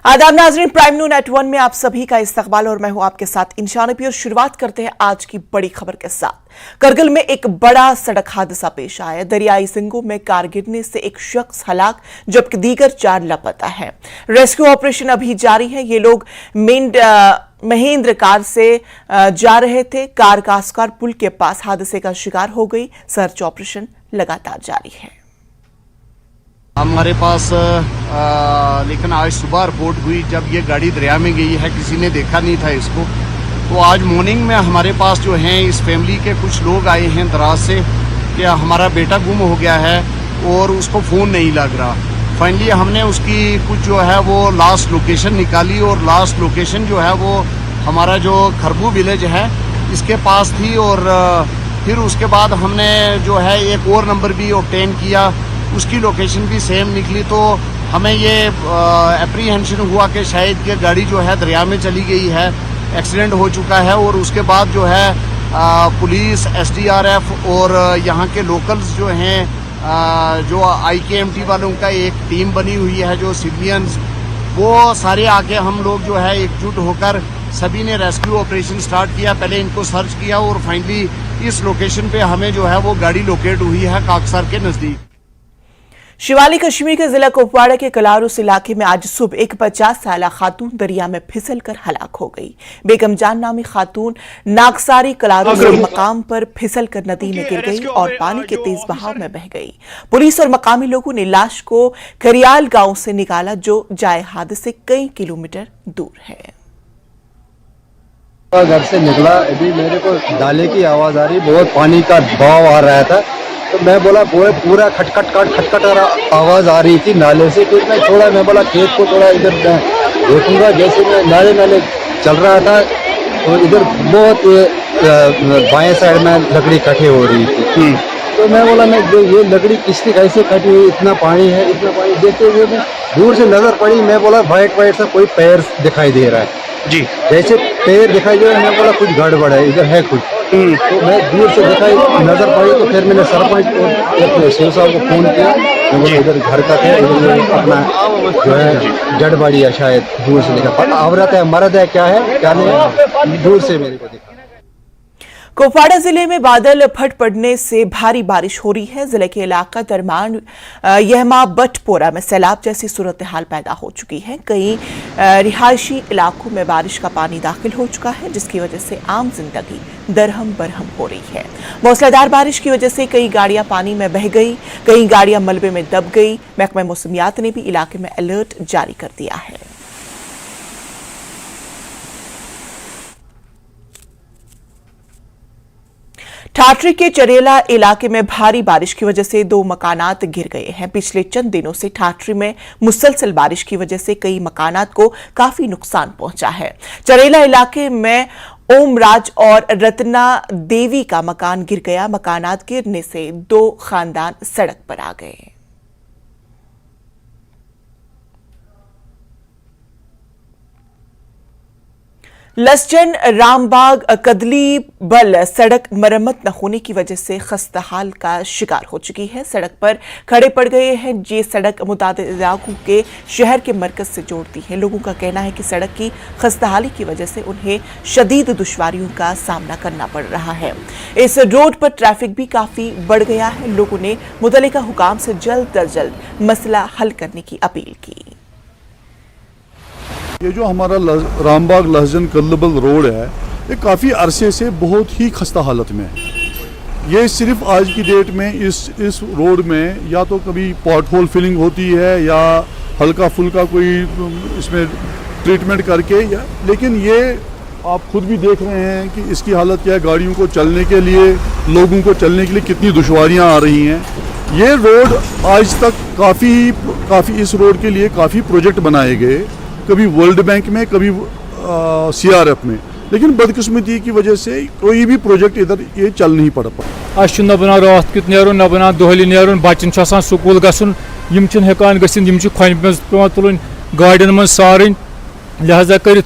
आदाब नाजरीन, prime news net 1 में आप सभी का इस्तकबाल और मैं हूं आपके साथ इंशान नबी। और शुरुआत करते हैं आज की बड़ी खबर के साथ। करगिल में एक बड़ा सड़क हादसा पेश आया। दरियाई सिंगू में कार गिरने से एक शख्स हलाक जबकि दीगर 4 लापता हैं। रेस्क्यू ऑपरेशन अभी जारी है। ये लोग महेंद्र कार से जा रहे थे। कार कास्कार पुल के पास हादसे का शिकार हो गई। सर्च ऑपरेशन लगातार जारी है। हमारे पास लेकिन आज सुबह रिपोर्ट हुई जब ये गाड़ी दरिया में गई है, किसी ने देखा नहीं था इसको। तो आज मॉर्निंग में हमारे पास जो हैं इस फैमिली के कुछ लोग आए हैं दराज से कि हमारा बेटा गुम हो गया है और उसको फ़ोन नहीं लग रहा। फाइनली हमने उसकी कुछ जो है वो लास्ट लोकेशन निकाली और लास्ट लोकेशन जो है वो हमारा जो खरबू विलेज है इसके पास थी। और फिर उसके बाद हमने जो है एक और नंबर भी ऑब्टेन किया, उसकी लोकेशन भी सेम निकली। तो हमें ये एप्रीहेंशन हुआ कि शायद ये गाड़ी जो है दरिया में चली गई है, एक्सीडेंट हो चुका है। और उसके बाद जो है पुलिस, SDRF और यहाँ के लोकल्स जो हैं, जो IKMT वालों का एक टीम बनी हुई है, जो सिविलियंस, वो सारे आके हम लोग जो है एकजुट होकर सभी ने रेस्क्यू ऑपरेशन स्टार्ट किया। पहले इनको सर्च किया और फाइनली इस लोकेशन पे हमें जो है वो गाड़ी लोकेट हुई है काकसर के नज़दीक। शिवाली कश्मीर के जिला कुपवाड़ा के कलारुस इलाके में आज सुबह एक 50 साला खातून दरिया में फिसलकर हलाक हो गई। बेगम जान नामी खातून नागसारी कलारुस के मकाम पर फिसलकर नदी में गिर गई और पानी के तेज बहाव में बह गई। पुलिस और मकामी लोगों ने लाश को करियाल गांव से निकाला, जो जाए हादसे कई किलोमीटर दूर है। घर से निकला, अभी मेरे को डाले की आवाज आ रही, बहुत पानी का बहाव आ रहा था। तो मैं बोला पूरा खटखट आवाज आ रही थी नाले से। फिर मैं थोड़ा, मैं बोला खेत को थोड़ा इधर देखूंगा। जैसे मैं नाले चल रहा था तो इधर बहुत बाएं साइड में लकड़ी इकट्ठी हो रही थी। तो मैं बोला मैं ये लकड़ी किसकी कैसे कटी हुई, इतना पानी है, इतना पानी। देखते हुए मैं दूर से नजर पड़ी, मैं बोला वाइट सा कोई पैर दिखाई दे रहा है जी। जैसे पैर दिखाई दे रहा है मैं बोला कुछ गड़बड़ है, इधर है कुछ। तो मैं दूर से दिखाई नजर पड़ी तो फिर मैंने सरपंच और शिव साहब को फोन किया। मैं बोला इधर घर का है, इधर अपना जो है डेड बॉडी है, शायद दूर से दिखा, औरत है मर्द है क्या है क्या नहीं, दूर से मेरे को दिखा। कुपवाड़ा जिले में बादल फट पड़ने से भारी बारिश हो रही है। जिले के इलाका दरमान यहमा बटपोरा में सैलाब जैसी सूरत हाल पैदा हो चुकी है। कई रिहायशी इलाकों में बारिश का पानी दाखिल हो चुका है, जिसकी वजह से आम जिंदगी दरहम बरहम हो रही है। मूसलाधार बारिश की वजह से कई गाड़ियां पानी में बह गई, कई गाड़ियां मलबे में दब गई। महकमा मौसमियात ने भी इलाके में अलर्ट जारी कर दिया है। ठाठरी के चरेला इलाके में भारी बारिश की वजह से 2 मकानात गिर गए हैं। पिछले चंद दिनों से ठाठरी में मुसलसल बारिश की वजह से कई मकानात को काफी नुकसान पहुंचा है। चरेला इलाके में ओमराज और रत्ना देवी का मकान गिर गया। मकानात गिरने से 2 खानदान सड़क पर आ गए। लसचन रामबाग कदली बल सड़क मरम्मत न होने की वजह से खस्ताहाल का शिकार हो चुकी है। सड़क पर खड़े पड़ गए हैं। ये सड़क मुतादिद इलाकों के शहर के मरकज से जोड़ती है। लोगों का कहना है कि सड़क की खस्ताहाली की वजह से उन्हें शदीद दुश्वारियों का सामना करना पड़ रहा है। इस रोड पर ट्रैफिक भी काफी बढ़ गया है। लोगों ने मुतल्लिका हुकाम से जल्द अज जल्द मसला हल करने की अपील की। ये जो हमारा रामबाग लहजन कल्लबल रोड है, ये काफ़ी अरसे से बहुत ही खस्ता हालत में है। ये सिर्फ आज की डेट में इस रोड में या तो कभी पॉट होल फिलिंग होती है या हल्का फुल्का कोई इसमें ट्रीटमेंट करके, या लेकिन ये आप खुद भी देख रहे हैं कि इसकी हालत क्या है। गाड़ियों को चलने के लिए, लोगों को चलने के लिए कितनी दुश्वारियाँ आ रही हैं। ये रोड आज तक काफ़ी इस रोड के लिए काफ़ी प्रोजेक्ट बनाए गए, कभी वर्ल्ड बैंक में, कभी CRF में, लेकिन बदकिस्मती की वजह से कोई भी प्रोजेक्ट इधर ये चल नहीं पड़ पा। न बना रात कित नेरुन न बना दोहली नेरुन, बच्चन स्कूल गसन, यम हेकान गसिन, यम खन पे तुलन, गाड़ियन मन सारन, लिहाजा कर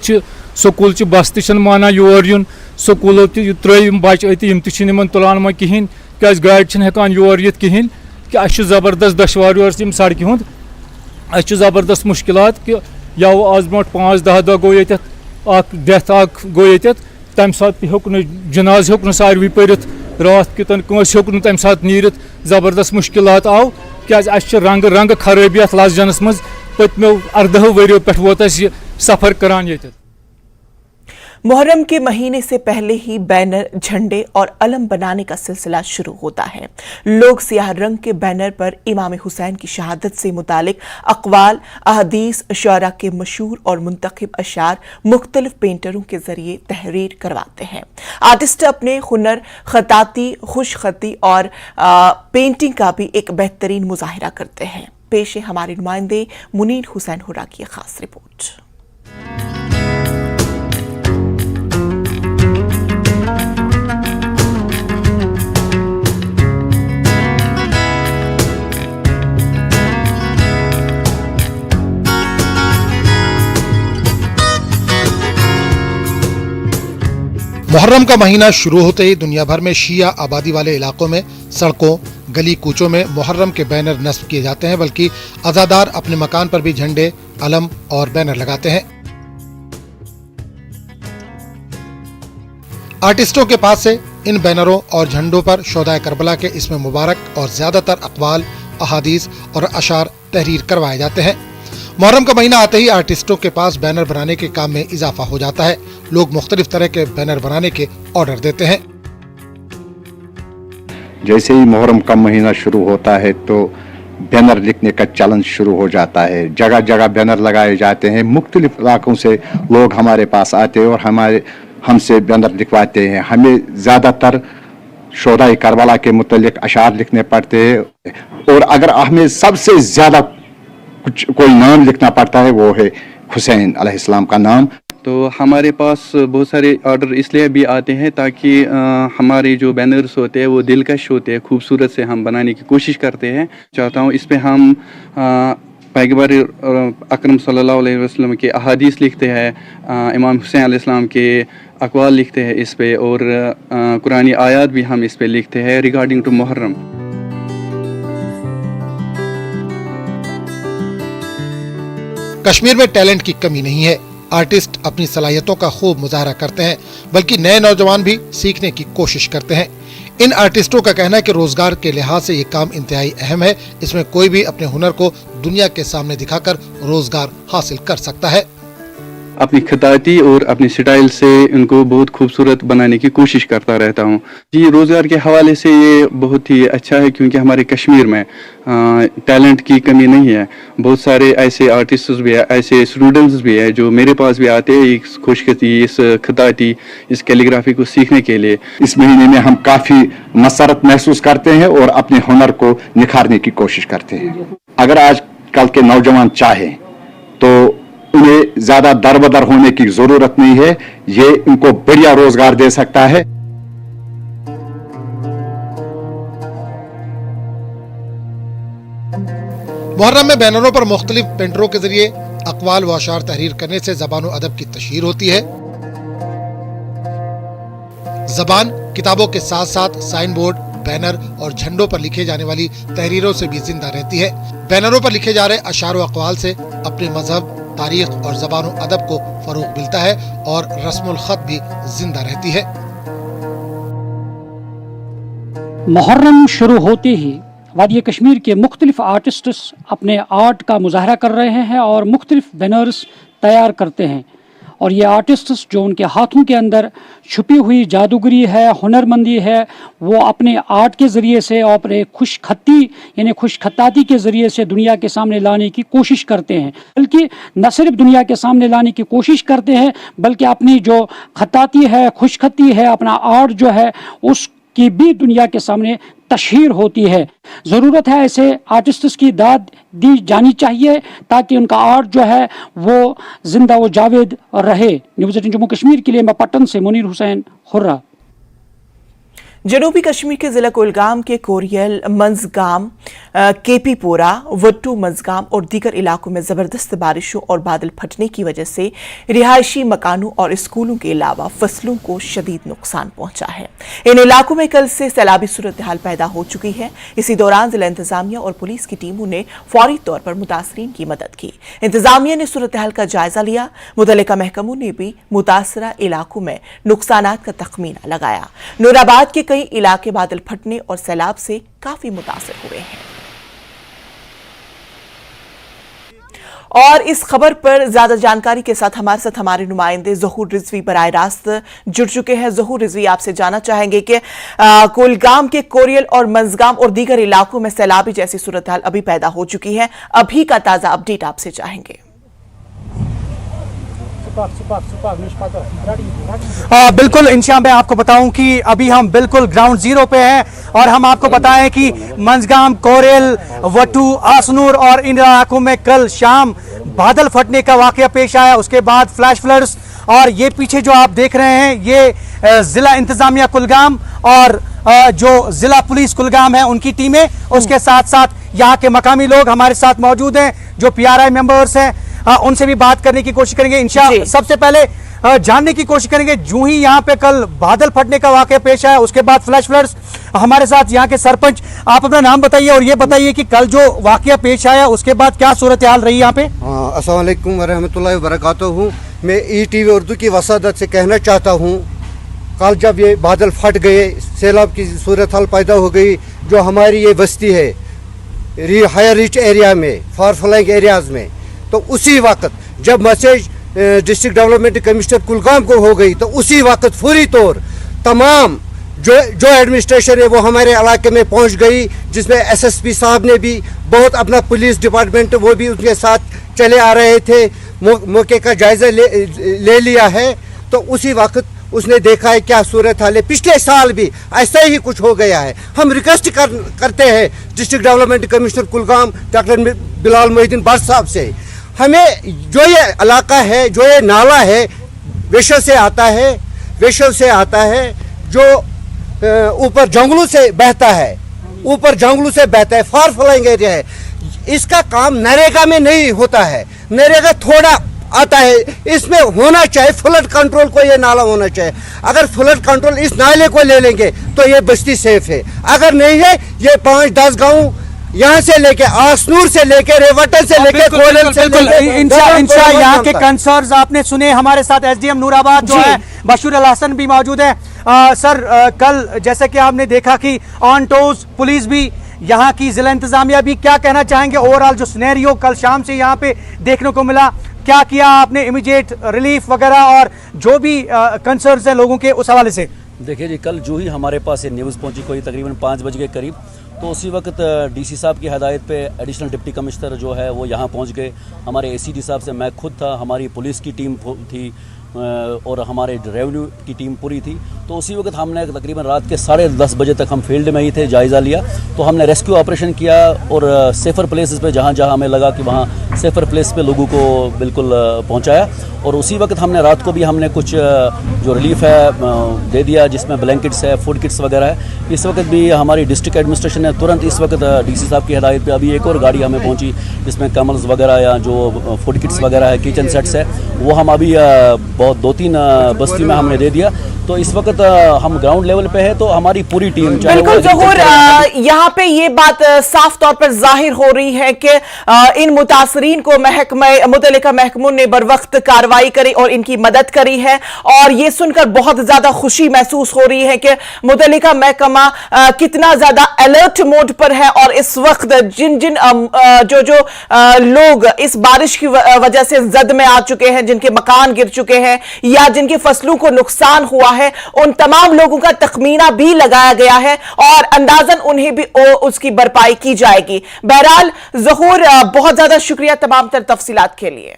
स्कूल बस तन माना योर युन, स्कूलों त्र बच्चे अम तम तुलान वह कहें क्या गाड़ हेकान योर ये कहें कि जबरदस्त दुश्वार सड़क हूँ, जबरदस्त मुश्किलात कि या आज ब्रोट 5-10 दह गो ये डेथ गो ये तम सात हेक जनाज हेक सारवी पड़ित रात कितन कंस हेक तम सात नीरित जबरदस्त मुश्किलात आव क्या रंग रंग खराबी अत लसजनस मज पत्मो 18 वरियों पे वोत सफर करान ये। मुहर्रम के महीने से पहले ही बैनर, झंडे और अलम बनाने का सिलसिला शुरू होता है। लोग सियाह रंग के बैनर पर इमाम हुसैन की शहादत से मुतालिक अक़वाल, अहदीस, शुअरा के मशहूर और मुंतखब अशार मुख्तलिफ पेंटरों के जरिए तहरीर करवाते हैं। आर्टिस्ट अपने हुनर, खताती, खुशखती और पेंटिंग का भी एक बेहतरीन मुजाहिरा करते हैं। पेश है हमारे नुमाइंदे मुनीर हुसैन हुर्रा की खास रिपोर्ट। मुहर्रम का महीना शुरू होते ही दुनिया भर में शिया आबादी वाले इलाकों में सड़कों, गली कूचों में मुहर्रम के बैनर नस्ब किए जाते हैं, बल्कि अज़ादार अपने मकान पर भी झंडे, अलम और बैनर लगाते हैं। आर्टिस्टों के पास से इन बैनरों और झंडों पर शोहदाए करबला के इसमें मुबारक और ज्यादातर अक़वाल, अहादीस और अशार तहरीर करवाए जाते हैं। मुहर्रम का महीना आते ही आर्टिस्टों के पास बैनर बनाने के काम में इजाफा हो जाता है। लोग मुख्तलिफ तरह के बैनर बनाने के ऑर्डर देते हैं। जैसे ही मुहर्रम का महीना शुरू होता है तो बैनर लिखने का चलन शुरू हो जाता है। जगह जगह बैनर लगाए जाते हैं। मुख्तलिफ इलाकों से लोग हमारे पास आते हैं और हमसे बैनर लिखवाते हैं। हमें ज़्यादातर शोहदाए करबला के मुतल्लिक अशार लिखने पड़ते हैं और अगर हमें सबसे ज़्यादा कोई नाम लिखना पड़ता है वो है हुसैन अलैहिस्सलाम का नाम। तो हमारे पास बहुत सारे ऑर्डर इसलिए भी आते हैं ताकि हमारे जो बैनर्स होते हैं वो दिलकश होते हैं, खूबसूरत से हम बनाने की कोशिश करते हैं। चाहता हूँ इस पे हम पैगंबर अकरम सल्लल्लाहु अलैहि वसल्लम के अहादीस लिखते हैं, इमाम हुसैन अलैहिस्सलाम के अक़वाल लिखते हैं इस पे और कुरानी आयात भी हम इस पे लिखते हैं रिगार्डिंग टू मुहर्रम। कश्मीर में टैलेंट की कमी नहीं है। आर्टिस्ट अपनी सलाहियतों का खूब मुजाहरा करते हैं, बल्कि नए नौजवान भी सीखने की कोशिश करते हैं। इन आर्टिस्टों का कहना है कि रोजगार के लिहाज से ये काम इंतहाई अहम है। इसमें कोई भी अपने हुनर को दुनिया के सामने दिखाकर रोजगार हासिल कर सकता है। अपनी खताती और अपनी स्टाइल से इनको बहुत खूबसूरत बनाने की कोशिश करता रहता हूँ। जी, रोज़गार के हवाले से ये बहुत ही अच्छा है क्योंकि हमारे कश्मीर में टैलेंट की कमी नहीं है। बहुत सारे ऐसे आर्टिस्ट्स भी हैं, ऐसे स्टूडेंट्स भी हैं जो मेरे पास भी आते हैं इस खुशखती, इस खताती, इस कैलीग्राफी को सीखने के लिए। इस महीने में हम काफ़ी मसरत महसूस करते हैं और अपने हुनर को निखारने की कोशिश करते हैं। अगर आज कल के नौजवान चाहें तो उन्हें ज्यादा दरबदर होने की जरूरत नहीं है। ये इनको बढ़िया रोजगार दे सकता है। मुहर्रम में बैनरों पर मुख्तलिफ पेंटरों के जरिए अक़वाल व अशार तहरीर करने से ज़बान व अदब की तशहीर होती है। ज़बान किताबों के साथ साथ साइन बोर्ड, बैनर और झंडों पर लिखे जाने वाली तहरीरों से भी जिंदा रहती है। बैनरों पर लिखे जा रहे अशार व अक़वाल से अपने मजहब, तारीख और ज़बान व अदब को फरोग मिलता है और रस्मुल ख़त भी जिंदा रहती है। मुहर्रम शुरू होते ही वादी कश्मीर के मुख्तलिफ आर्टिस्ट्स अपने आर्ट का मुजाहरा कर रहे हैं और मुख्तलिफ बैनर्स तैयार करते हैं। और ये आर्टिस्ट्स जो उनके हाथों के अंदर छुपी हुई जादूगरी है, हुनरमंदी है, वो अपने आर्ट के ज़रिए से और अपने खुशखती यानी खुशखताती के ज़रिए से दुनिया के सामने लाने की कोशिश करते हैं। बल्कि न सिर्फ दुनिया के सामने लाने की कोशिश करते हैं बल्कि अपनी जो खताती है, खुशखती है, अपना आर्ट जो है उसकी भी दुनिया के सामने तशहीर होती है। ज़रूरत है ऐसे आर्टिस्ट्स की दाद दी जानी चाहिए ताकि उनका आर्ट जो है वो जिंदा व जावेद रहे। न्यूज़ 18 जम्मू कश्मीर के लिए मैं पटन से मुनीर हुसैन हुर्रा। जनूबी कश्मीर के जिला कुलगाम के कोरियल, मंजगाम, केपीपोरा, वट्टू मंजगाम और दीगर इलाकों में जबरदस्त बारिशों और बादल फटने की वजह से रिहायशी मकानों और स्कूलों के अलावा फसलों को शदीद नुकसान पहुंचा है। इन इलाकों में कल से सैलाबी सूरत हाल पैदा हो चुकी है। इसी दौरान जिला इंतजामिया और पुलिस की टीमों ने फौरी तौर पर मुतासरीन की मदद की। इंतजामिया ने सूरत हाल का जायजा लिया। मुतल्लिका महकमों ने भी मुतासरा इलाकों में नुकसानात का तखमीना लगाया। नूराबाद के कई इलाके बादल फटने और सैलाब से काफी मुतासिर हुए हैं। और इस खबर पर ज्यादा जानकारी के साथ हमारे नुमाइंदे ज़हूर रिजवी बराह रास्त जुड़ चुके हैं। ज़हूर रिजवी, आपसे जानना चाहेंगे कि कुलगाम के कोरियल और मंजगाम और दीगर इलाकों में सैलाबी जैसी सूरत हाल अभी पैदा हो चुकी है। अभी का ताजा अपडेट आपसे चाहेंगे। बिल्कुल इंशा, मैं आपको बताऊं कि अभी हम बिल्कुल ग्राउंड जीरो पे हैं और हम आपको बताएं कि मंजगाम, कोरियल, वट्टू, आसनूर और इन इलाकों में कल शाम बादल फटने का वाकया पेश आया। उसके बाद फ्लैश फ्लड्स, और ये पीछे जो आप देख रहे हैं ये जिला इंतजामिया कुलगाम और जो जिला पुलिस कुलगाम है उनकी टीमें, उसके साथ साथ यहाँ के मकामी लोग हमारे साथ मौजूद हैं जो PRI मेंबर्स हैं। उनसे भी बात करने की कोशिश करेंगे। इंशाअल्लाह सबसे पहले जानने की कोशिश करेंगे, जो ही यहाँ पे कल बादल फटने का वाकया पेश आया उसके बाद फ्लैश फ्लड्स, हमारे साथ यहाँ के सरपंच, आप अपना नाम बताइए और ये बताइए कि कल जो वाकया पेश आया उसके बाद क्या सूरत हाल रही यहाँ पे। अस्सलाम वालेकुम वरहमतुल्लाहि वबरकातुहू। मैं ETV उर्दू की वसादत से कहना चाहता हूँ, कल जब ये बादल फट गए, सैलाब की सूरत हाल पैदा हो गई, जो हमारी ये बस्ती है हायर रिच एरिया में, फार फ्लैंग एरियाज में, तो उसी वक्त जब message district development commissioner Kulgam को हो गई तो उसी वक्त फौरी तौर तमाम जो एडमिनिस्ट्रेशन है वो हमारे इलाके में पहुंच गई, जिसमें SSP साहब ने भी बहुत अपना पुलिस डिपार्टमेंट वो भी उनके साथ चले आ रहे थे, मौके का जायजा ले लिया है। तो उसी वक्त उसने देखा है क्या सूरत हाल है। पिछले साल भी ऐसा ही कुछ हो गया है। हम रिक्वेस्ट करते हैं district development commissioner Kulgam doctor Bilal Mohiddin Bhatt साहब से, हमें जो ये इलाका है, जो ये नाला है वेशल से आता है, जो ऊपर जंगलों से बहता है, फार फ्लैंग एरिया है। इसका काम नरेगा में नहीं होता है, नरेगा थोड़ा आता है। इसमें होना चाहिए फ्लड कंट्रोल को, ये नाला होना चाहिए। अगर फ्लड कंट्रोल इस नाले को ले लेंगे तो ये बस्ती सेफ है। अगर नहीं है, ये 5-10 गांव यहाँ से लेके आसनूर से लेके रेवटन से लेके कोरियल से लेके इंशा यहाँ के कंसर्न्स आपने सुने। हमारे साथ SDM नूराबाद जो है बशीर अल हसन भी मौजूद है। सर, कल जैसे कि आपने देखा कि ऑन टोज पुलिस भी, यहाँ की जिला इंतजामिया भी, क्या कहना चाहेंगे ओवरऑल जो सिनेरियो कल शाम से यहाँ पे देखने को मिला, क्या किया आपने इमीडिएट रिलीफ वगैरह और जो भी कंसर्न्स हैं लोगों के, उस हवाले से? देखिए जी, कल जो ही हमारे पास ये न्यूज़ पहुंची कोई तकरीबन 5 बजे के करीब, तो उसी वक्त DC साहब की हदायत पे एडिशनल डिप्टी कमिश्नर जो है वो यहाँ पहुँच गए। हमारे ACD साहब से मैं खुद था, हमारी पुलिस की टीम थी और हमारे रेवेन्यू की टीम पूरी थी। तो उसी वक्त हमने तकरीबन रात के 10:30 बजे तक हम फील्ड में ही थे, जायज़ा लिया। तो हमने रेस्क्यू ऑपरेशन किया और सेफ़र प्लेसेस पे जहाँ जहाँ हमें लगा कि वहाँ सेफ़र प्लेस पे लोगों को बिल्कुल पहुँचाया। और उसी वक्त हमने रात को भी हमने कुछ जो रिलीफ है दे दिया, जिसमें ब्लैंकेट्स है, फूड किट्स वगैरह है। इस वक्त भी हमारी डिस्ट्रिक्ट एडमिनिस्ट्रेशन ने तुरंत इस वक्त DC साहब की हिदायत पे अभी एक और गाड़ी हमें पहुँची, जिसमें कमल्स वगैरह या जो फूड किट्स वगैरह है, किचन सेट्स है, वो हम अभी बहुत 2-3 बस्ती में हमने दे दिया। तो इस वक्त हम ग्राउंड लेवल पे है, तो हमारी पूरी टीम बिल्कुल ज़हूर, यहाँ पे ये बात साफ तौर पर जाहिर हो रही है कि इन मुतासरीन को मुतल्लिका महकमों ने बरवक्त कार्रवाई करी और इनकी मदद करी है। और ये सुनकर बहुत ज्यादा खुशी महसूस हो रही है कि मुतल्लिका महकमा कितना ज्यादा अलर्ट मोड पर है। और इस वक्त जिन जो लोग इस बारिश की वजह से जद में आ चुके हैं, जिनके मकान गिर चुके हैं या जिनकी फसलों को नुकसान हुआ है, उन तमाम लोगों का तखमीना भी लगाया गया है और अंदाजन उन्हें भी उसकी भरपाई की जाएगी। बहरहाल ज़हूर, बहुत ज्यादा शुक्रिया तमाम तर तफसीलात के लिए।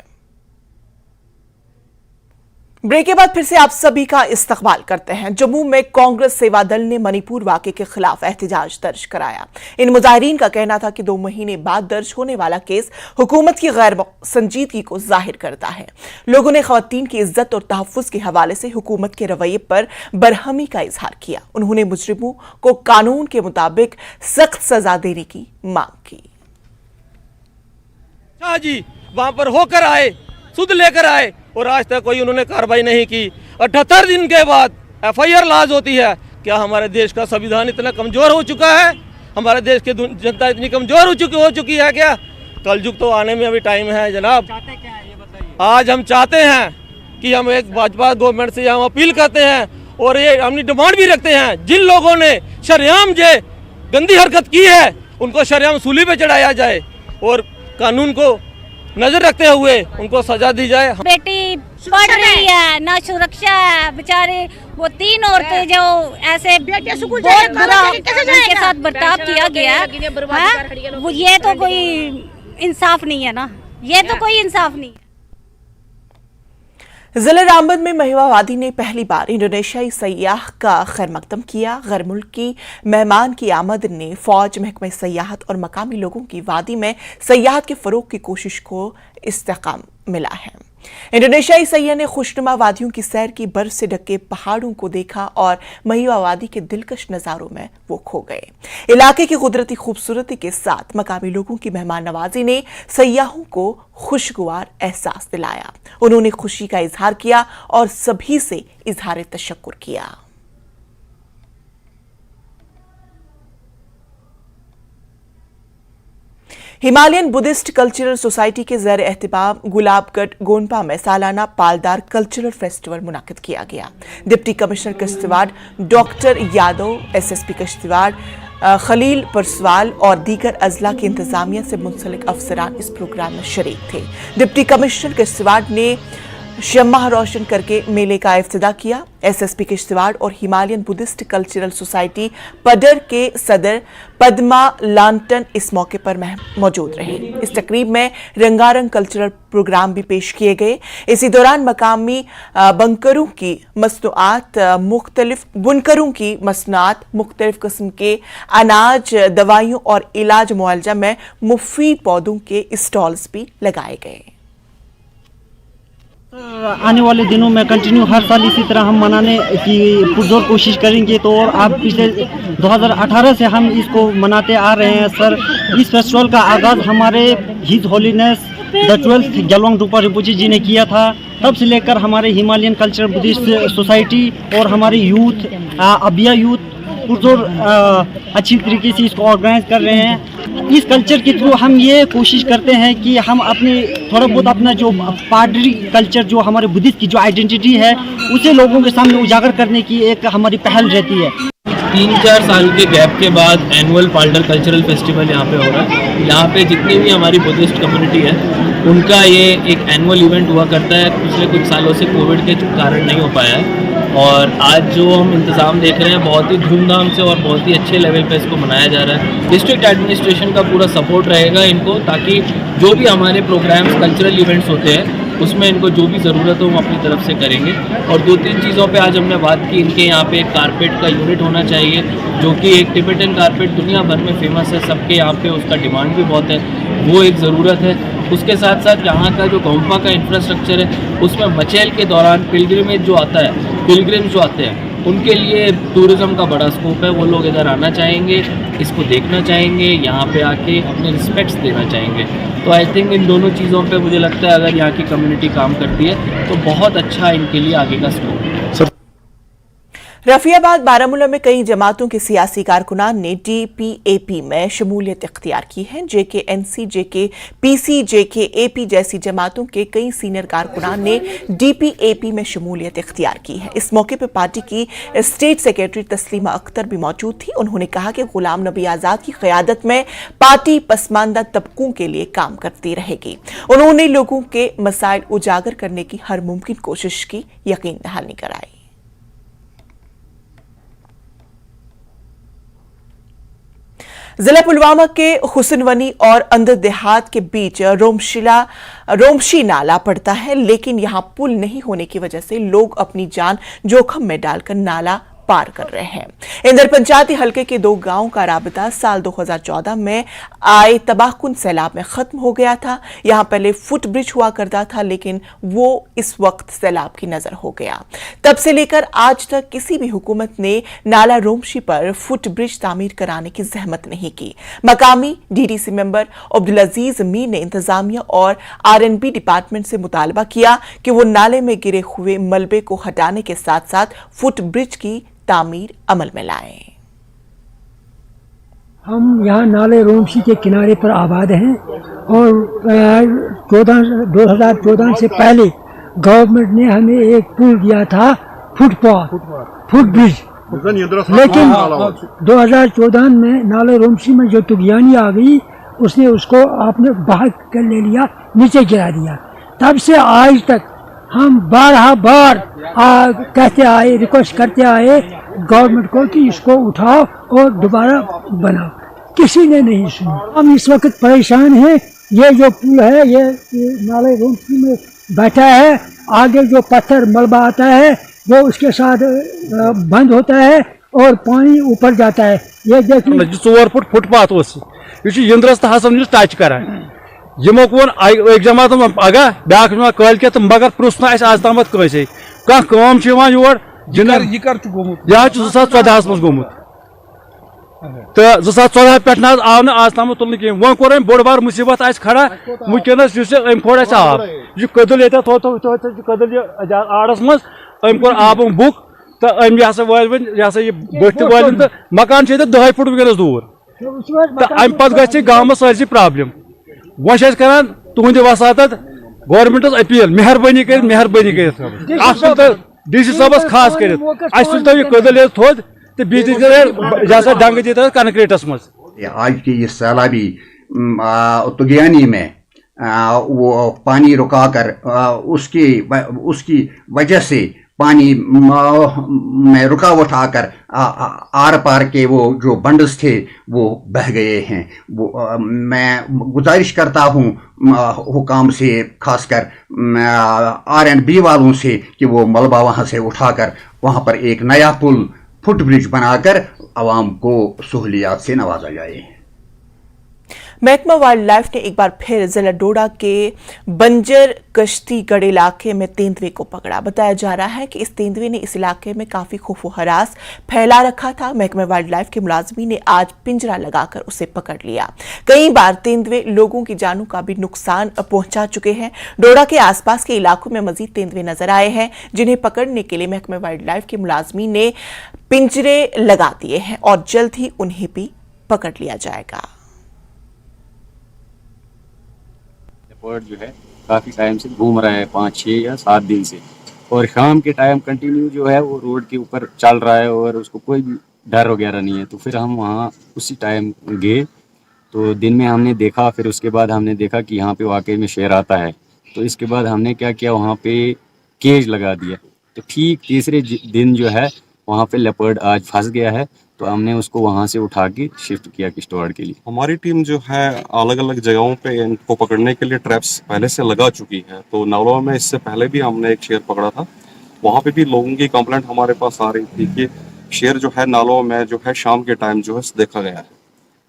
ब्रेक के बाद फिर से आप सभी का इस्तकबाल करते हैं। जम्मू में कांग्रेस सेवा दल ने मणिपुर वाक़े के खिलाफ एहतजाज दर्ज कराया। इन मुजाहिरीन का कहना था कि 2 महीने बाद दर्ज होने वाला केस हुकूमत की गैर संजीदगी को जाहिर करता है। लोगों ने खवातीन की इज्जत और तहफ़्फ़ुज़ के हवाले से हुकूमत के रवैये पर बरहमी का इजहार किया। उन्होंने मुजरिमों को कानून के मुताबिक सख्त सजा देने की मांग की। शाह जी वहां पर होकर आए, सुध लेकर आए और आज तक कोई उन्होंने कार्रवाई नहीं की। 78 दिन के बाद FIR लॉन्च होती है। क्या हमारे देश का संविधान इतना कमजोर हो चुका है? हमारे देश की जनता इतनी कमजोर हो चुकी है क्या? कलयुग तो आने में अभी टाइम है जनाब। चाहते क्या है ये बताइए। आज हम चाहते हैं कि हम एक भाजपा गवर्नमेंट से हम अपील करते हैं और ये अपनी डिमांड भी रखते हैं, जिन लोगों ने शरेआम जो गंदी हरकत की है उनको शरेआम सूली पे चढ़ाया जाए और कानून को नजर रखते हुए उनको सजा दी जाए। बेटी पढ़ रही है, ना सुरक्षा है, बेचारे वो 3 औरतें जो ऐसे बहुत बुरा उनके साथ बर्ताव किया गया है, वो ये तो कोई इंसाफ नहीं है ना, ये तो कोई इंसाफ नहीं है। जिले रामबन में महिवावादी ने पहली बार इंडोनेशियाई सयाह का खैर मकदम किया। गैर मुल्की मेहमान की आमद ने फौज, महकमे सयाहत और मकामी लोगों की वादी में सयाहत के फरोग की कोशिश को इस्तेकाम मिला है। इंडोनेशियाई सैयाह ने खुशनुमा वादियों की सैर की, बर्फ से ढके पहाड़ों को देखा और महिवावादी के दिलकश नज़ारों में वो खो गए। इलाके की कुदरती खूबसूरती के साथ मकामी लोगों की मेहमान नवाजी ने सयाहों को खुशगवार एहसास दिलाया। उन्होंने खुशी का इजहार किया और सभी से इजहार तशक्कुर किया। हिमालयन बुद्धिस्ट कल्चरल सोसाइटी के ज़ेर एहतिमाम गुलाबगढ़ गोनपा में सालाना पालदार कल्चरल फेस्टिवल मुनाकिद किया गया। Deputy commissioner Kishtwar doctor Yadav, SSP Kishtwar Khalil Parswal और दीगर अजला की इंतजामिया से मुंसलिक अफसरान इस प्रोग्राम में शरीक थे। डिप्टी कमिश्नर किश्तवाड़ ने शम्मा रोशन करके मेले का इफ्तिदा किया। SSP किश्तवाड़ और हिमालयन बुद्धिस्ट कल्चरल सोसाइटी पडर के सदर पद्मा लांटन इस मौके पर मौजूद रहे। इस तकरीब में रंगारंग कल्चरल प्रोग्राम भी पेश किए गए। इसी दौरान मकामी बुनकरों की मसनूआत, मुख्तलिफ किस्म के अनाज, दवाइयों और इलाज मुआवजा में मुफीद पौधों के स्टॉल्स भी लगाए गए। आने वाले दिनों में कंटिन्यू हर साल इसी तरह हम मनाने की पुरजोर कोशिश करेंगे। तो और आप पिछले 2018 से हम इसको मनाते आ रहे हैं सर। इस फेस्टिवल का आगाज़ हमारे हिज होलीनेस द 12th गेलोंग ड्रूपा रिपोची जी ने किया था। तब से लेकर हमारे हिमालयन कल्चरल बुद्धिस्ट सोसाइटी और हमारे यूथ, अबिया यूथ पुरजोर अच्छी तरीके से इसको ऑर्गेनाइज कर रहे हैं। इस कल्चर के थ्रू हम ये कोशिश करते हैं कि हम अपने थोड़ा बहुत अपना जो पादरी कल्चर, जो हमारे बुद्धिस्ट की जो आइडेंटिटी है, उसे लोगों के सामने उजागर करने की एक हमारी पहल रहती है। 3-4 साल के गैप के बाद एनुअल पाल्डर कल्चरल फेस्टिवल यहाँ पे हो रहा है। यहाँ पे जितनी भी हमारी बुद्धिस्ट कम्युनिटी है उनका ये एक एनुअल इवेंट हुआ करता है। पिछले कुछ सालों से कोविड के कारण नहीं हो पाया है और आज जो हम इंतज़ाम देख रहे हैं बहुत ही धूमधाम से और बहुत ही अच्छे लेवल पे इसको मनाया जा रहा है। डिस्ट्रिक्ट एडमिनिस्ट्रेशन का पूरा सपोर्ट रहेगा इनको, ताकि जो भी हमारे प्रोग्राम्स कल्चरल इवेंट्स होते हैं उसमें इनको जो भी ज़रूरत हो हम अपनी तरफ से करेंगे। और 2-3 चीज़ों पे आज हमने बात की। इनके यहाँ पे एक कारपेट का यूनिट होना चाहिए जो कि एक टिबेटन कारपेट दुनिया भर में फेमस है, सबके यहाँ पे उसका डिमांड भी बहुत है, वो एक ज़रूरत है। उसके साथ साथ यहाँ का जो गोम्पा का इंफ्रास्ट्रक्चर है उसमें मचेल के दौरान पिलग्रिमेज जो आता है, पिलग्रिम्स जो आते हैं उनके लिए टूरिज़्म का बड़ा स्कोप है। वो लोग इधर आना चाहेंगे, इसको देखना चाहेंगे, यहाँ पे आके अपने रिस्पेक्ट्स देना चाहेंगे। तो आई थिंक इन दोनों चीज़ों पे मुझे लगता है अगर यहाँ की कम्युनिटी काम करती है तो बहुत अच्छा इनके लिए आगे का स्कोप है। रफियाबाद बारामूला में कई जमातों के सियासी कारकुनान ने में शमूलियत इख्तियार की है। JK-NC, JK-PC, JK-AP जैसी जमातों के कई सीनियर कारकुनान ने DPAP में शमूलियत इख्तियार की है। इस मौके पर पार्टी की स्टेट सेक्रेटरी तस्लीमा अख्तर भी मौजूद थी। उन्होंने कहा कि गुलाम नबी आज़ाद की क़यादत में पार्टी पसमानदा तबकों के लिए काम करती रहेगी। उन्होंने लोगों के मसाइल उजागर करने की हर मुमकिन कोशिश की यकीन दहानी कराई। जिला पुलवामा के हुसनवनी और अंदर देहात के बीच रोमशी नाला पड़ता है, लेकिन यहां पुल नहीं होने की वजह से लोग अपनी जान जोखिम में डालकर नाला पार कर रहे हैं। इंदर पंचायती हलके के 2 गांवों का राबता साल 2014 में आए तबाहकुन सैलाब में खत्म हो गया था। यहां पहले फुट ब्रिज हुआ करता था, लेकिन वो इस वक्त सैलाब की नजर हो गया। तब से लेकर आज तक किसी भी हुकूमत ने नाला रोमशी पर फुट ब्रिज तामीर कराने की जहमत नहीं की। मकामी डीडीसी मेंबर अब्दुल अजीज मीर ने इंतजामिया और आरएनबी डिपार्टमेंट से मुतालबा किया कि वो नाले में गिरे हुए मलबे को हटाने के साथ साथ फुट ब्रिज की तामीर अमल में लाएं। हम यहाँ नाले रोमशी के किनारे पर आबाद हैं और 2014 से पहले गवर्नमेंट ने हमें एक पुल दिया था, फुट ब्रिज, लेकिन 2014 में नाले रोमशी में जो तुगयानी आ गई, उसने उसको आपने बाहर कर ले लिया, नीचे गिरा दिया। तब से आज तक हम बार कहते आए, रिक्वेस्ट करते आए गवर्नमेंट को कि इसको उठाओ और दोबारा बनाओ, किसी ने नहीं सुना। हम इस वक्त परेशान हैं। ये जो पुल है ये नाले रोमशी में बैठा है, आगे जो पत्थर मलबा आता है वो उसके साथ बंद होता है और पानी ऊपर जाता है। ये देखिए 4 फुट फुटपाथ यंद्रस तो हसन टच कर यमोन एक जमात अगह ब्या कल के मगर प्रुस आज तम कंसे कम योर यह 2014 मज गोमुत तो 2014 पे आव न आज तम तुल कह वो कोर बोड़ बार मुसीबत खड़ा वनस अम खोड़ आब यह कदल ये कदल आड़स मज अम कोर आब बुक तो अम यह बट वाल तो मकान 10 फुट वनस दूर तो अम पे गाँव सरसी प्रॉब्लम वो करान तुंद वसात गवर्नमेंटस अपील मेहरबानी कर डीसी साहबस खास कर कदल थोद तो बीसा डंग दी कंक्रीटस मज। आज की इस सैलाबी तुगयानी में वो पानी रुकाकर उसकी वजह से पानी में रुकावट आकर आर पार के वो जो बंडल्स थे वो बह गए हैं। वो मैं गुजारिश करता हूँ हुकाम से, खासकर आरएनबी वालों से, कि वो मलबा वहाँ से उठाकर वहाँ पर एक नया पुल फुट ब्रिज बनाकर आवाम को सहूलियात से नवाजा जाए। महकमा वाइल्ड लाइफ ने एक बार फिर जिला डोडा के बंजर कश्तीगढ़ इलाके में तेंदुए को पकड़ा। बताया जा रहा है कि इस तेंदुए ने इस इलाके में काफी खौफ व हरास फैला रखा था। महकमा वाइल्ड लाइफ के मुलाजमी ने आज पिंजरा लगाकर उसे पकड़ लिया। कई बार तेंदुए लोगों की जानों का भी नुकसान पहुंचा चुके हैं। डोडा के आसपास के इलाकों में मजीद तेंदुए नजर आए हैं, जिन्हें पकड़ने के लिए महकमा वाइल्ड लाइफ के मुलाजमी ने पिंजरे लगा दिए हैं और जल्द ही उन्हें भी पकड़ लिया जाएगा। बर्ड जो है काफ़ी टाइम से घूम रहा है, 5-6 या 7 दिन से, और शाम के टाइम कंटिन्यू जो है वो रोड के ऊपर चल रहा है और उसको कोई भी डर वगैरह नहीं है। तो फिर हम वहाँ उसी टाइम गए तो दिन में हमने देखा, फिर उसके बाद हमने देखा कि यहाँ पे वाकई में शेर आता है। तो इसके बाद हमने क्या किया, वहाँ पे केज लगा दिया। तो ठीक तीसरे दिन जो है वहाँ पे लेपर्ड आज फंस गया है, तो हमने उसको वहाँ से उठा के शिफ्ट किया किश्तवाड़ के लिए। हमारी टीम जो है अलग अलग जगहों पे इनको पकड़ने के लिए ट्रैप्स पहले से लगा चुकी है। तो नौलवा में इससे पहले भी हमने एक शेर पकड़ा था, वहाँ पे भी लोगों की कंप्लेंट हमारे पास आ रही थी कि शेर जो है नालों में जो है शाम के टाइम जो है देखा गया है।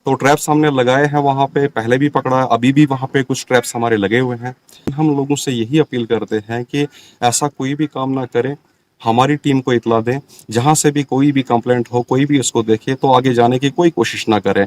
तो ट्रैप्स हमने लगाए हैं वहाँ पे, पहले भी पकड़ा, अभी भी वहाँ पे कुछ ट्रैप्स हमारे लगे हुए हैं। हम लोगों से यही अपील करते हैं कि ऐसा कोई भी काम ना करें, हमारी टीम को इतला दें। जहाँ से भी कोई भी कंप्लेंट हो, कोई भी उसको देखे तो आगे जाने की कोई कोशिश ना करें।